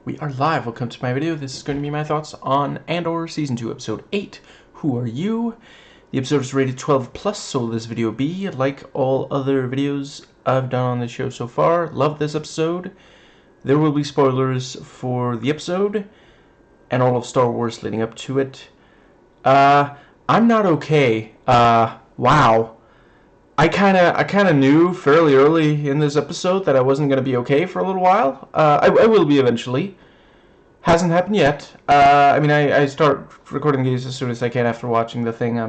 We are live. Welcome to my video. This is going to be my thoughts on Andor Season 2, Episode 8. Who are you? The episode is rated 12 plus, so will this video be like all other videos I've done on this show so far. Love this episode. There will be spoilers for the episode and all of Star Wars leading up to it. I'm not okay. Wow. I kinda knew fairly early in this episode that I wasn't gonna be okay for a little while. I will be eventually. Hasn't happened yet. I start recording these as soon as I can after watching the thing.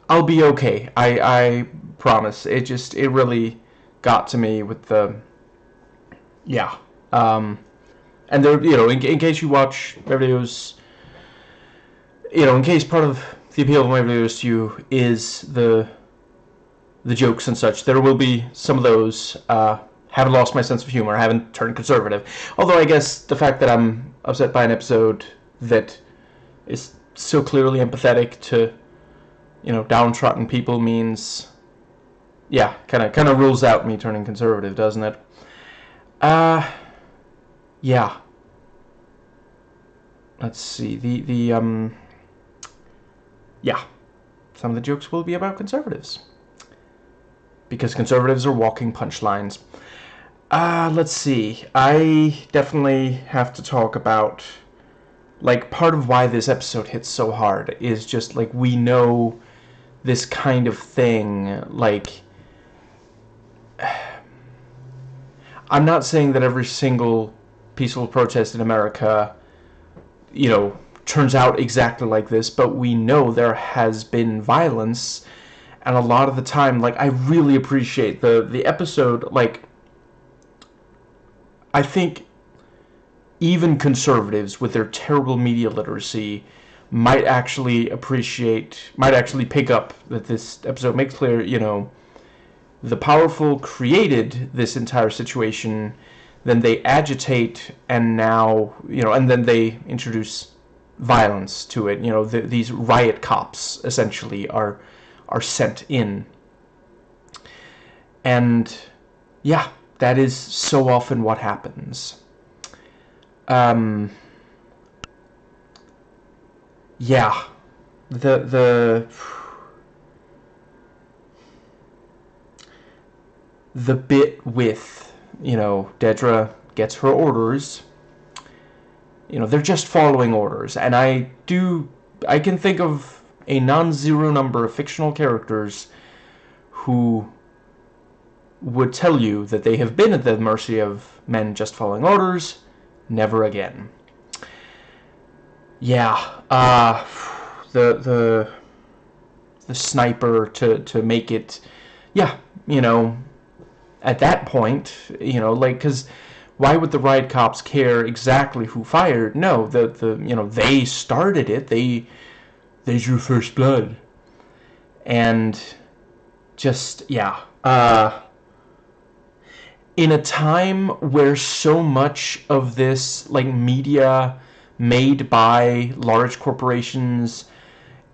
I'll be okay. I promise. It really got to me with the, yeah. And there, in case you watch my videos, in case part of the appeal of my videos to you is the jokes and such, there will be some of those. Haven't lost my sense of humor. I haven't turned conservative. Although I guess the fact that I'm upset by an episode that is so clearly empathetic to, downtrodden people means, yeah, kind of rules out me turning conservative, doesn't it? Yeah. Let's see. Yeah. Some of the jokes will be about conservatives. Because conservatives are walking punchlines. Let's see. I definitely have to talk about, part of why this episode hits so hard is just, we know this kind of thing, I'm not saying that every single peaceful protest in America, turns out exactly like this, but we know there has been violence. And a lot of the time, I really appreciate the episode, I think even conservatives with their terrible media literacy might actually pick up that this episode makes clear, the powerful created this entire situation, then they agitate, and now, and then they introduce violence to it. These riot cops, essentially, are sent in. And yeah, that is so often what happens. Yeah, the bit with, Dedra gets her orders. They're just following orders, and I can think of a non-zero number of fictional characters who would tell you that they have been at the mercy of men just following orders. Never again. Yeah, the sniper to make it, yeah, at that point, because why would the riot cops care exactly who fired? No, they started it. They drew first blood. And just, yeah. In a time where so much of this, media made by large corporations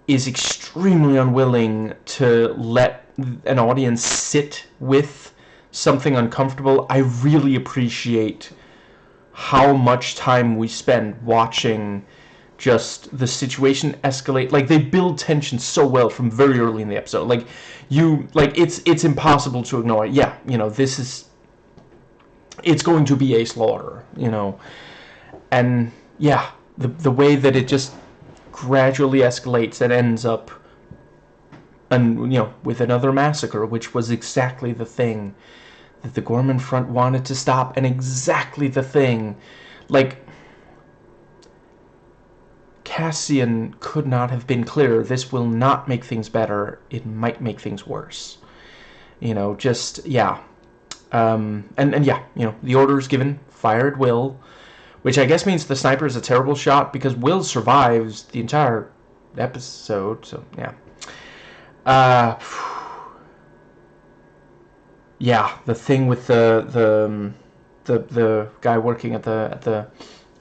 is extremely unwilling to let an audience sit with something uncomfortable, I really appreciate how much time we spend watching just the situation escalate. They build tension so well from very early in the episode. It's impossible to ignore it. Yeah, it's going to be a slaughter, and yeah, the way that it just gradually escalates and ends up, and with another massacre, which was exactly the thing that the Gorman Front wanted to stop, and exactly the thing, Cassian could not have been clearer. This will not make things better. It might make things worse. Just, yeah. And yeah, the orders given, fired Will, which I guess means the sniper is a terrible shot because Will survives the entire episode, so yeah. Yeah, the thing with the guy working at the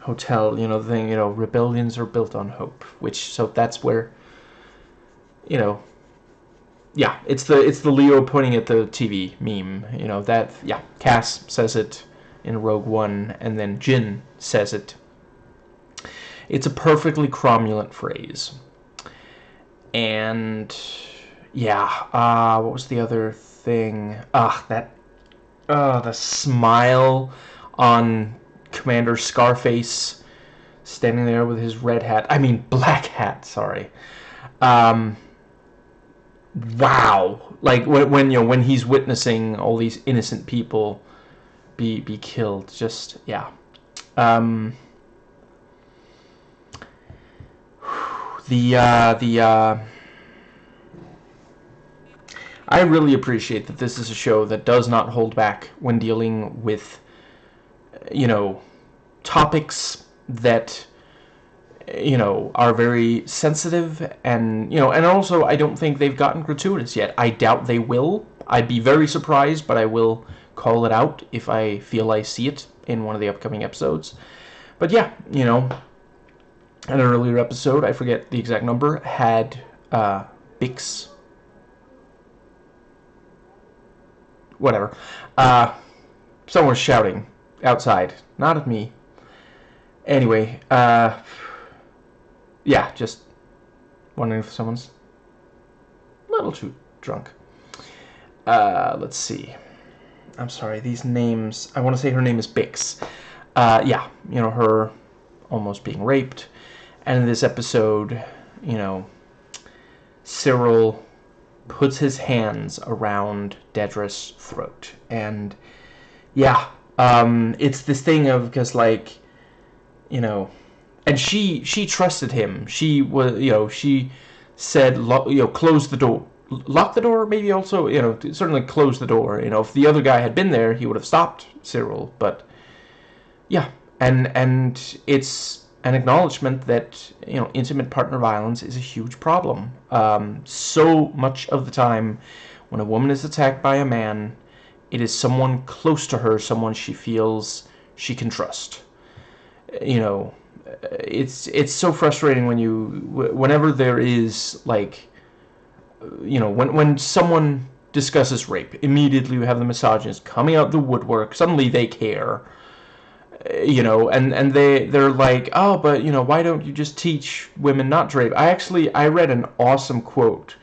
hotel, the thing, rebellions are built on hope, so that's where, yeah, it's the Leo pointing at the TV meme, that, yeah, Cass says it in Rogue One, and then Jyn says it. It's a perfectly cromulent phrase. And yeah, what was the other thing? The smile on Commander Scarface, standing there with his red hat. I mean, black hat. Sorry. Wow. Like when he's witnessing all these innocent people be killed. Just yeah. I really appreciate that this is a show that does not hold back when dealing with, topics that, are very sensitive, and, and also I don't think they've gotten gratuitous yet. I doubt they will. I'd be very surprised, but I will call it out if I feel I see it in one of the upcoming episodes. But yeah, an earlier episode, I forget the exact number, had Bix. Whatever. Someone was shouting outside. Not at me. Anyway, yeah, just wondering if someone's a little too drunk. Let's see. I'm sorry, these names... I want to say her name is Bix. Yeah, her almost being raped. And in this episode, Cyril puts his hands around Dedra's throat. And, yeah, it's this thing of, because, like, and she trusted him. She was, she said, close the door. Lock the door, maybe also, certainly close the door. If the other guy had been there, he would have stopped Cyril. But, yeah, and it's an acknowledgement that, intimate partner violence is a huge problem. So much of the time, when a woman is attacked by a man, it is someone close to her, someone she feels she can trust. It's so frustrating whenever there is, like, when someone discusses rape, immediately you have the misogynist coming out the woodwork. Suddenly they care. And they're like, oh, but, why don't you just teach women not to rape? I read an awesome quote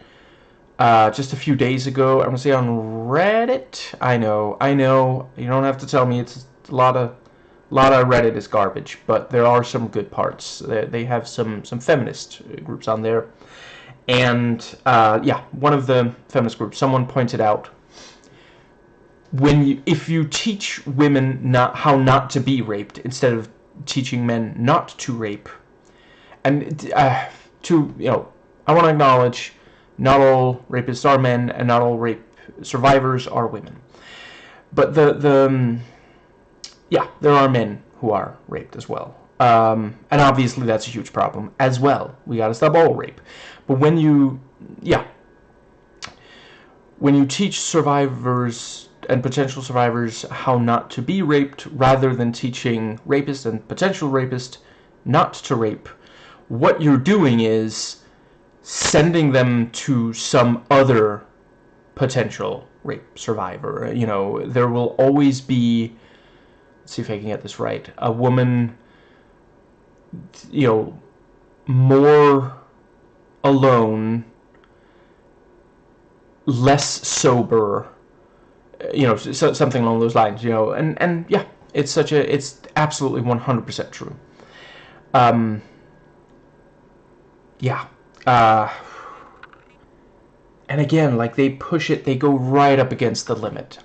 just a few days ago. I'm going to say on Reddit. I know. You don't have to tell me. It's a lot of Reddit is garbage, but there are some good parts. They have some feminist groups on there. And, yeah, one of the feminist groups, someone pointed out, if you teach women how not to be raped instead of teaching men not to rape, and I want to acknowledge not all rapists are men and not all rape survivors are women, but yeah, there are men who are raped as well, and obviously that's a huge problem as well. We got to stop all rape, but when you teach survivors and potential survivors how not to be raped, rather than teaching rapists and potential rapists not to rape, what you're doing is sending them to some other potential rape survivor. There will always be, let's see if I can get this right, a woman, more alone, less sober, something along those lines, and yeah, it's absolutely 100% true. Yeah, and again, like, they push it, they go right up against the limit.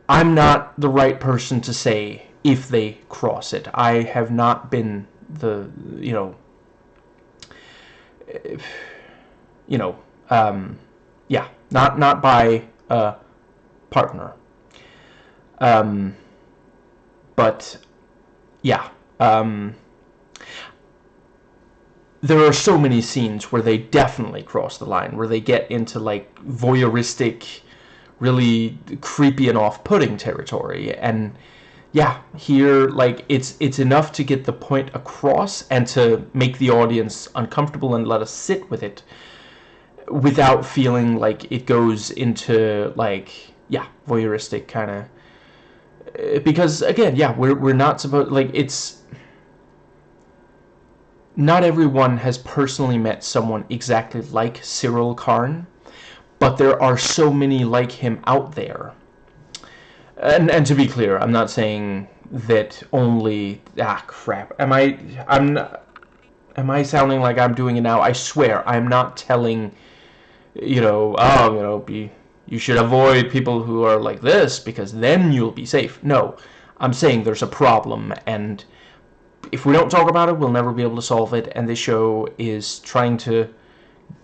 I'm not the right person to say if they cross it. I have not been the, yeah, not by partner. But yeah, there are so many scenes where they definitely cross the line, where they get into, like, voyeuristic, really creepy and off-putting territory. And yeah, here, like, it's enough to get the point across and to make the audience uncomfortable and let us sit with it without feeling like it goes into, like, yeah, voyeuristic kind of, because again, yeah, we're not supposed, like, it's not everyone has personally met someone exactly like Cyril Karn, but there are so many like him out there. And to be clear, I'm not saying that only crap. Am I sounding like I'm doing it now? I swear I'm not telling, you should avoid people who are like this because then you'll be safe. No, I'm saying there's a problem, and if we don't talk about it, we'll never be able to solve it, and this show is trying to,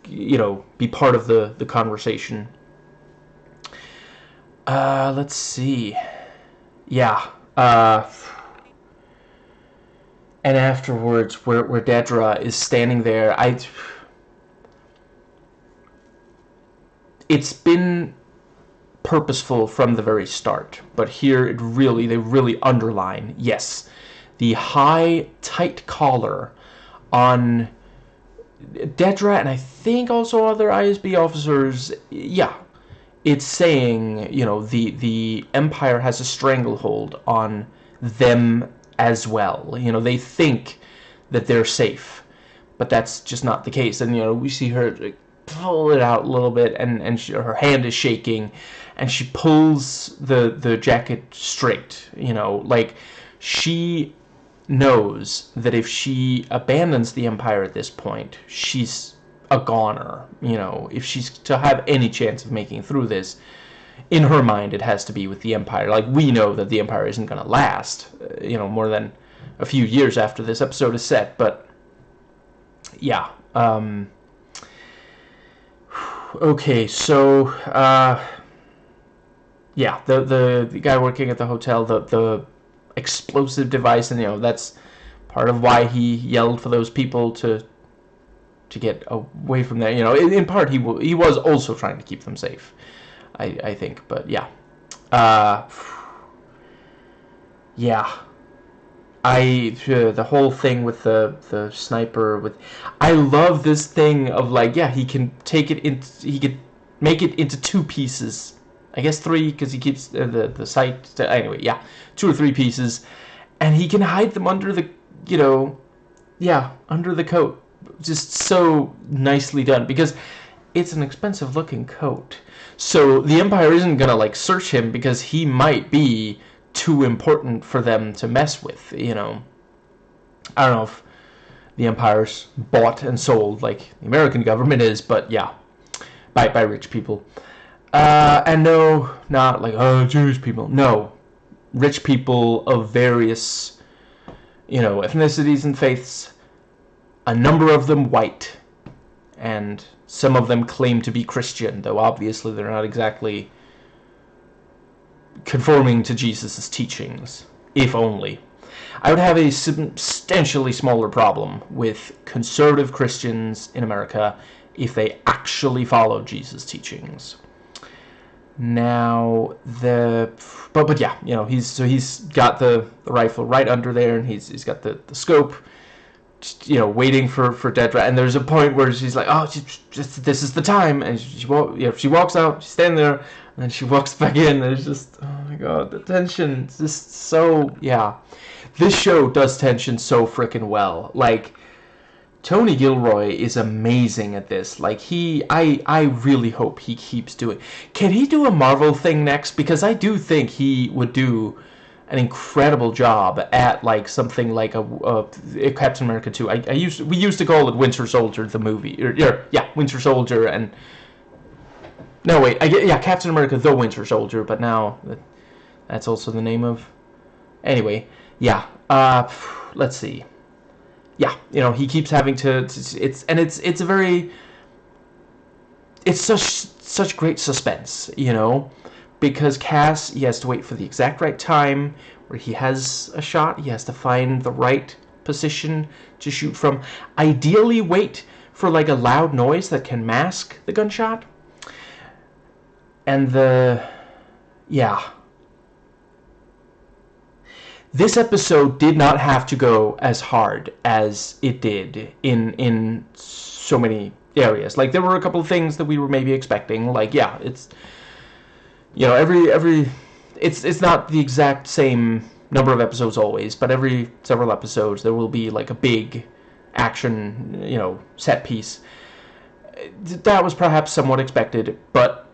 be part of the conversation. Let's see. Yeah. And afterwards, where Dedra is standing there, it's been purposeful from the very start, but here they really underline, yes, the high, tight collar on Dedra, and I think also other ISB officers. Yeah, it's saying, the Empire has a stranglehold on them as well. They think that they're safe, but that's just not the case. And, we see her pull it out a little bit, and her hand is shaking, and she pulls the jacket straight, like she knows that if she abandons the Empire at this point, she's a goner. If she's to have any chance of making through this, in her mind, it has to be with the Empire. Like, we know that the Empire isn't going to last, more than a few years after this episode is set, but yeah. Okay, so yeah, the guy working at the hotel, the explosive device, and that's part of why he yelled for those people to get away from there. In part he was also trying to keep them safe, I think. But yeah, yeah, the whole thing with the sniper, I love this thing of, like, yeah, he could make it into two pieces. I guess three, because he keeps the sight. Anyway, yeah, 2 or 3 pieces, and he can hide them under the, under the coat. Just so nicely done, because it's an expensive looking coat. So the Empire isn't gonna, like, search him because he might be too important for them to mess with. I don't know if the Empire's bought and sold like the American government is, but yeah, by rich people. And no, not like, Jewish people. No, rich people of various, ethnicities and faiths. A number of them white, and some of them claim to be Christian, though obviously they're not exactly conforming to Jesus' teachings, if only. I would have a substantially smaller problem with conservative Christians in America if they actually followed Jesus' teachings. Now, but yeah, he's got the rifle right under there, and he's got the scope, waiting for Dedra. And there's a point where she's like, oh, this is the time, and she walks out, she's standing there, and then she walks back in, and it's just, oh my god, the tension is just so, yeah. This show does tension so freaking well. Like, Tony Gilroy is amazing at this. Like, I really hope he keeps doing. Can he do a Marvel thing next? Because I do think he would do an incredible job at, like, something like a Captain America 2. We used to call it Winter Soldier the movie, Winter Soldier, and no wait, Captain America the Winter Soldier, but now that's also the name of. Anyway, yeah. Let's see. Yeah, he keeps having to it's a very, it's such great suspense, because Cass, he has to wait for the exact right time where he has a shot. He has to find the right position to shoot from. Ideally, wait for, like, a loud noise that can mask the gunshot. And this episode did not have to go as hard as it did in so many areas. Like, there were a couple of things that we were maybe expecting. Like, yeah, it's, every it's not the exact same number of episodes always, but every several episodes there will be like a big action, set piece. That was perhaps somewhat expected, but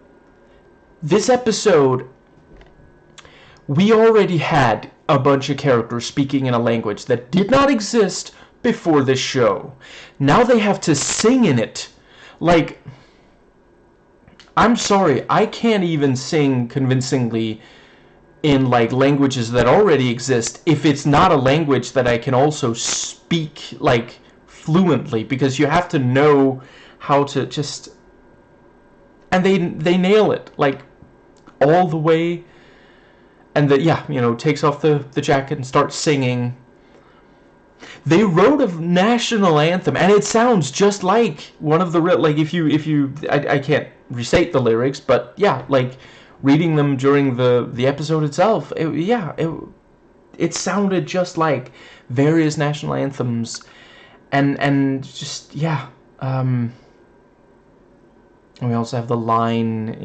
this episode, we already had a bunch of characters speaking in a language that did not exist before this show. Now they have to sing in it. Like, I'm sorry, I can't even sing convincingly in like languages that already exist if it's not a language that I can also speak like fluently, because you have to know how to just, and they nail it like all the way. And takes off the jacket and starts singing. They wrote a national anthem, and it sounds just like one of the like I can't recite the lyrics, but yeah, like reading them during the episode itself, it sounded just like various national anthems, and just and we also have the line,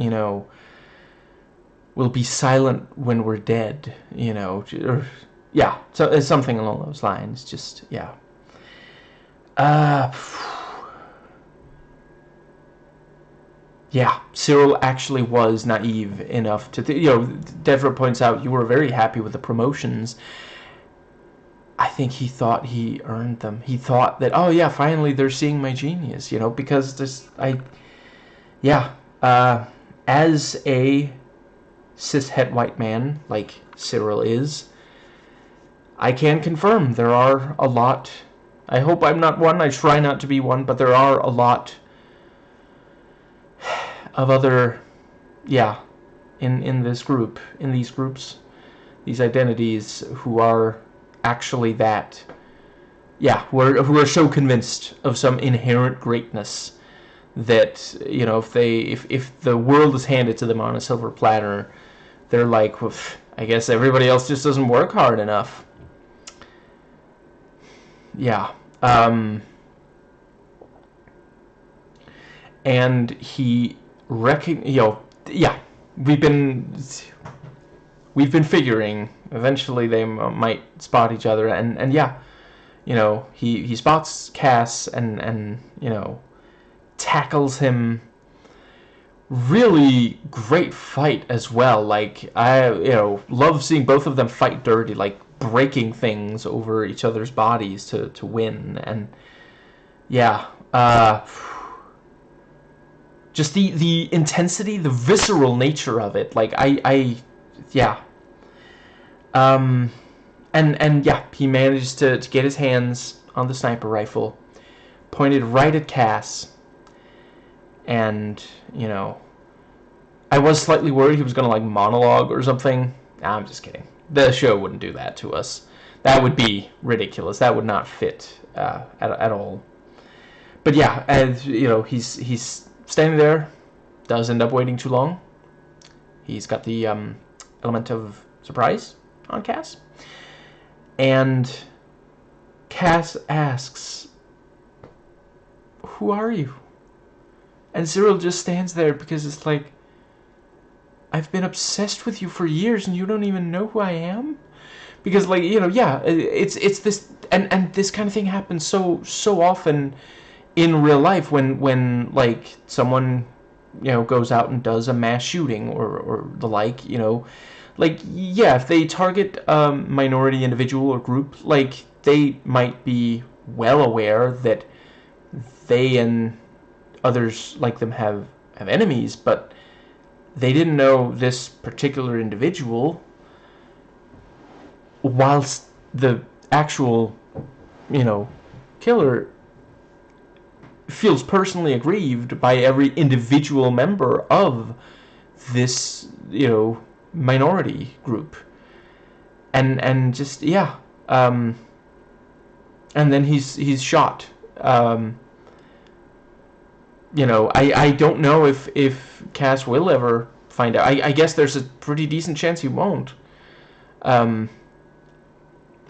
we'll be silent when we're dead, or so it's something along those lines. Just Cyril actually was naive enough to Devra points out you were very happy with the promotions. I think he thought he earned them. He thought that, oh yeah, finally they're seeing my genius, because as a cishet white man like Cyril is, I can confirm there are a lot. I hope I'm not one. I try not to be one, but there are a lot of other, in this group, in these groups, these identities who are actually that, who are so convinced of some inherent greatness that if the world is handed to them on a silver platter, they're like, well, I guess everybody else just doesn't work hard enough. And he we've been figuring eventually they might spot each other, and he spots Cass and tackles him. Really great fight as well. Like, I love seeing both of them fight dirty, like breaking things over each other's bodies to win. And just the intensity, the visceral nature of it. Like, he managed to get his hands on the sniper rifle, pointed right at Cass. And, I was slightly worried he was going to, like, monologue or something. Nah, I'm just kidding. The show wouldn't do that to us. That would be ridiculous. That would not fit at all. But as he's standing there, does end up waiting too long. He's got the element of surprise on Cass. And Cass asks, "Who are you?" And Cyril just stands there because it's like, I've been obsessed with you for years and you don't even know who I am? Because, like, it's this, and this kind of thing happens so often in real life when like someone goes out and does a mass shooting or the like, if they target a minority individual or group, like, they might be well aware that they and others like them have enemies, but they didn't know this particular individual, whilst the actual killer feels personally aggrieved by every individual member of this minority group. And just and then he's shot. I don't know if Cass will ever find out. I guess there's a pretty decent chance he won't. And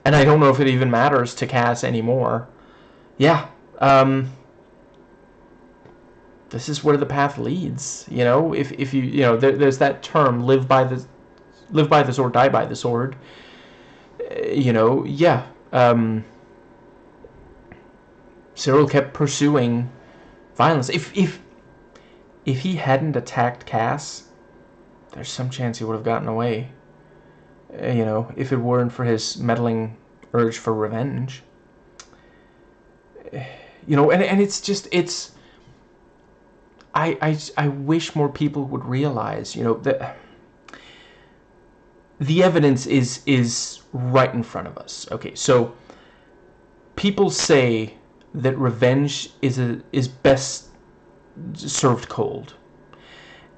I don't know if it even matters to Cass anymore. This is where the path leads. If you there's that term, live by the live by the sword, die by the sword. You know, yeah. Cyril kept pursuing violence. If he hadn't attacked Cass, there's some chance he would have gotten away. You know, if it weren't for his meddling urge for revenge. You know, and it's just, it's... I wish more people would realize, you know, that the evidence is right in front of us. Okay, so people say that revenge is best served cold,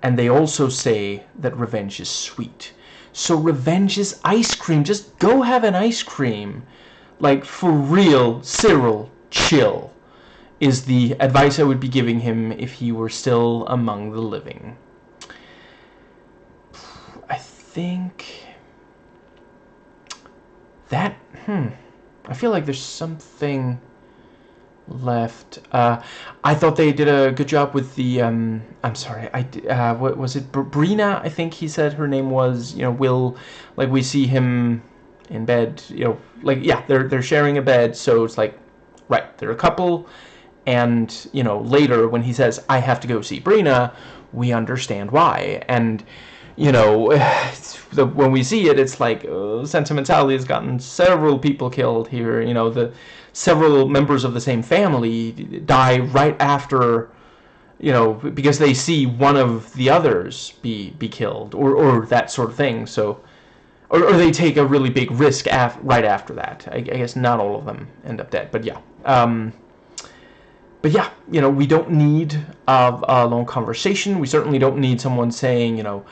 and they also say that revenge is sweet. So revenge is ice cream. Just go have an ice cream. Like, for real, Cyril, chill, is the advice I would be giving him if he were still among the living. I think that, I feel like there's something left. I thought they did a good job with the, I'm sorry, what was it, Brina, I think he said her name was, you know, Will, like, we see him in bed, you know, like, yeah, they're sharing a bed, so it's like, right, they're a couple, and, you know, later when he says, I have to go see Brina, we understand why, and, you know, when we see it, it's like, sentimentality has gotten several people killed here, you know, the several members of the same family die right after, you know, because they see one of the others be killed, or that sort of thing, so, or they take a really big risk right after that. I guess not all of them end up dead, but yeah. But yeah, you know, we don't need a long conversation. We certainly don't need someone saying, you know,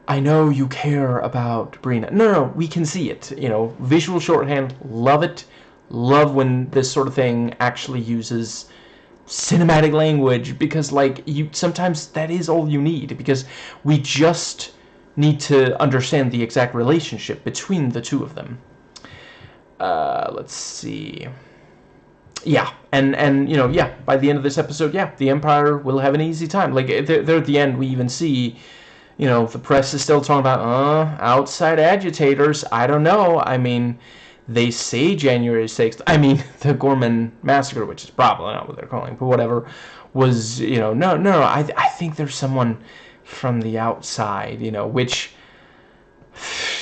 I know you care about Brina. No, we can see it. You know, visual shorthand, love it. Love when this sort of thing actually uses cinematic language, because, like, sometimes that is all you need, because we just need to understand the exact relationship between the two of them. Let's see. Yeah, and you know, yeah, by the end of this episode, yeah, the Empire will have an easy time. Like, they're at the end, we even see, you know, the press is still talking about, outside agitators. I don't know. I mean, they say January 6th. I mean, the Gorman Massacre, which is probably not what they're calling, but whatever, was, you know, no, I think there's someone from the outside, you know, which,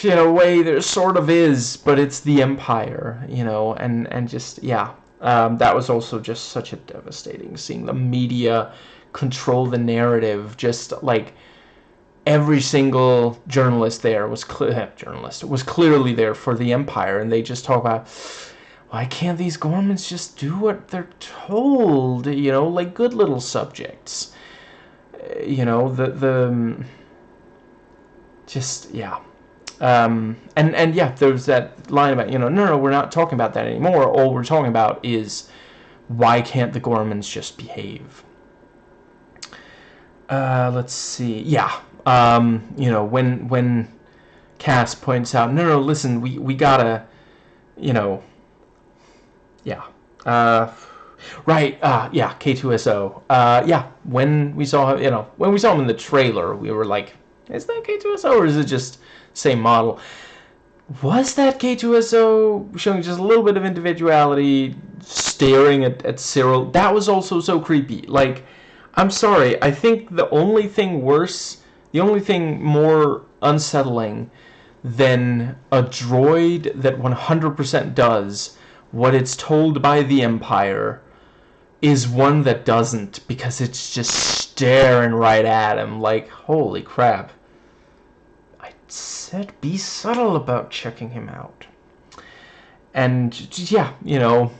in a way, there sort of is, but it's the Empire, you know, and just, yeah. That was also just such a devastating, seeing the media control the narrative, just, like, every single journalist there was clearly there for the Empire, and they just talk about, why can't these Gormans just do what they're told, you know, like good little subjects, you know, just, yeah. And yeah, there's that line about, you know, no, we're not talking about that anymore. All we're talking about is, why can't the Gormans just behave? Let's see. Yeah. You know, when Cass points out, no, listen, we gotta, you know, yeah. Right, yeah, K2SO. Yeah, when we saw him, you know, when we saw him in the trailer, we were like, is that K2SO, or is it just same model? Was that K2SO showing just a little bit of individuality, staring at Cyril? That was also so creepy. Like, I'm sorry, I think the only thing worse, the only thing more unsettling than a droid that 100% does what it's told by the Empire is one that doesn't, because it's just staring right at him like, holy crap. I said be subtle about checking him out. And yeah, you know,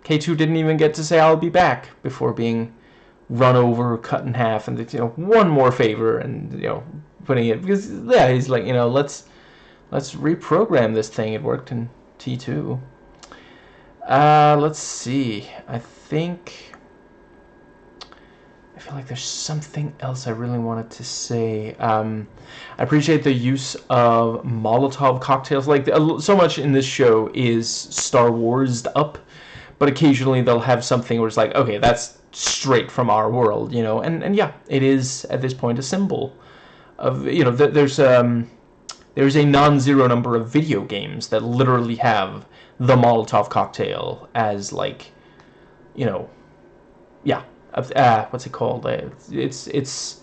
K2 didn't even get to say I'll be back before being run over, cut in half, and, you know, one more favor, and, you know, putting it, because yeah, he's like, you know, let's reprogram this thing. It worked in T2. Let's see. I feel like there's something else I really wanted to say. I appreciate the use of Molotov cocktails. Like, so much in this show is Star Wars'd up, but occasionally they'll have something where it's like, okay, that's straight from our world, you know, and yeah, it is at this point a symbol you know, there's a non-zero number of video games that literally have the Molotov cocktail as, like, you know, yeah, what's it called? It's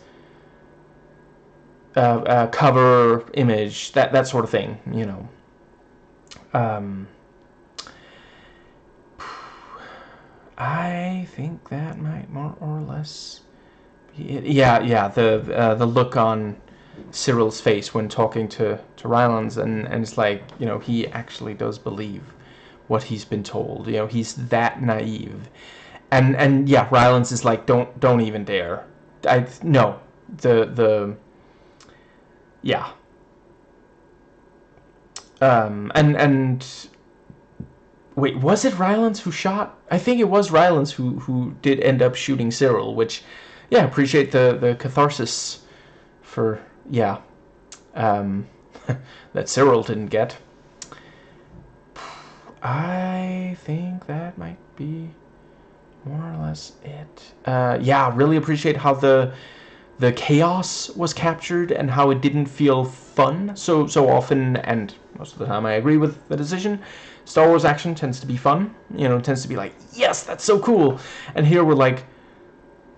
cover image, that sort of thing, you know. I think that might more or less be it. Yeah. The look on Cyril's face when talking to Rylance, and it's like, you know, he actually does believe what he's been told. You know, he's that naive. And yeah, Rylance is like, don't even dare. No, yeah. And wait, was it Rylance who shot? I think it was Rylance who did end up shooting Cyril, which, yeah, appreciate the catharsis for, yeah, that Cyril didn't get. I think that might be more or less it. Yeah, really appreciate how the chaos was captured and how it didn't feel fun so often, and most of the time I agree with the decision. Star Wars action tends to be fun, you know, tends to be like, yes, that's so cool. And here we're like,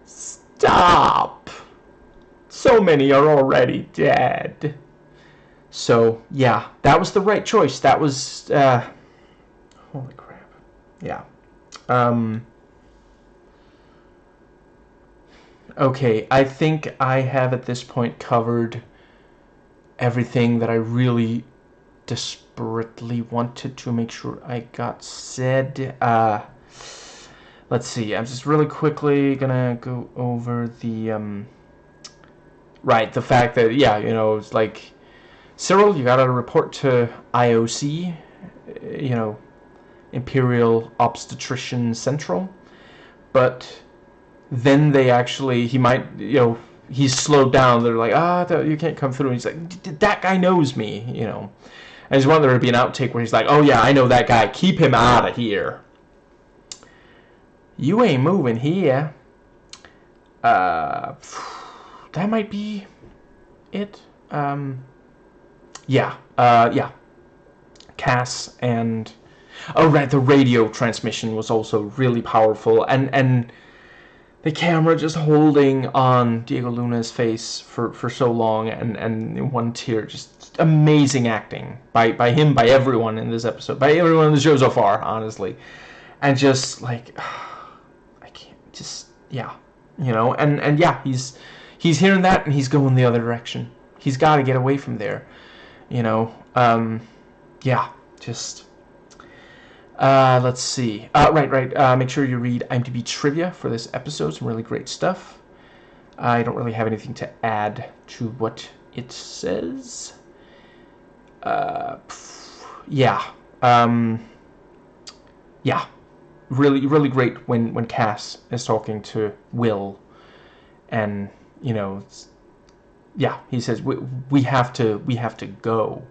stop. So many are already dead. So, yeah, that was the right choice. That was, holy crap. Yeah. Okay, I think I have at this point covered everything that I really desperately wanted to make sure I got said. Let's see, I'm just really quickly gonna go over the, right, the fact that, yeah, you know, it's like, Cyril, you gotta report to IOC, you know, Imperial Obstetrician Central, but then they actually, he might, you know, he's slowed down. They're like, you can't come through. And he's like, that guy knows me, you know. I just wanted there to be an outtake where he's like, oh yeah, I know that guy. Keep him out of here. You ain't moving here. That might be it. Yeah. Cass and... Oh, right, the radio transmission was also really powerful. And the camera just holding on Diego Luna's face for so long, and one tear, just amazing acting by him, by everyone in this episode, by everyone in the show so far, honestly. And just like, I can't, just, yeah, you know, and yeah, he's hearing that and he's going the other direction. He's got to get away from there, you know. Yeah, just... let's see. Right. Make sure you read IMDb trivia for this episode. Some really great stuff. I don't really have anything to add to what it says. Yeah. Yeah. Really great when Cass is talking to Will, and, you know, yeah, he says we have to go,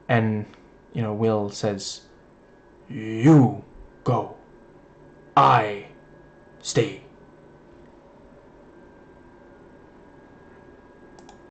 and, you know, Will says, you go, I stay.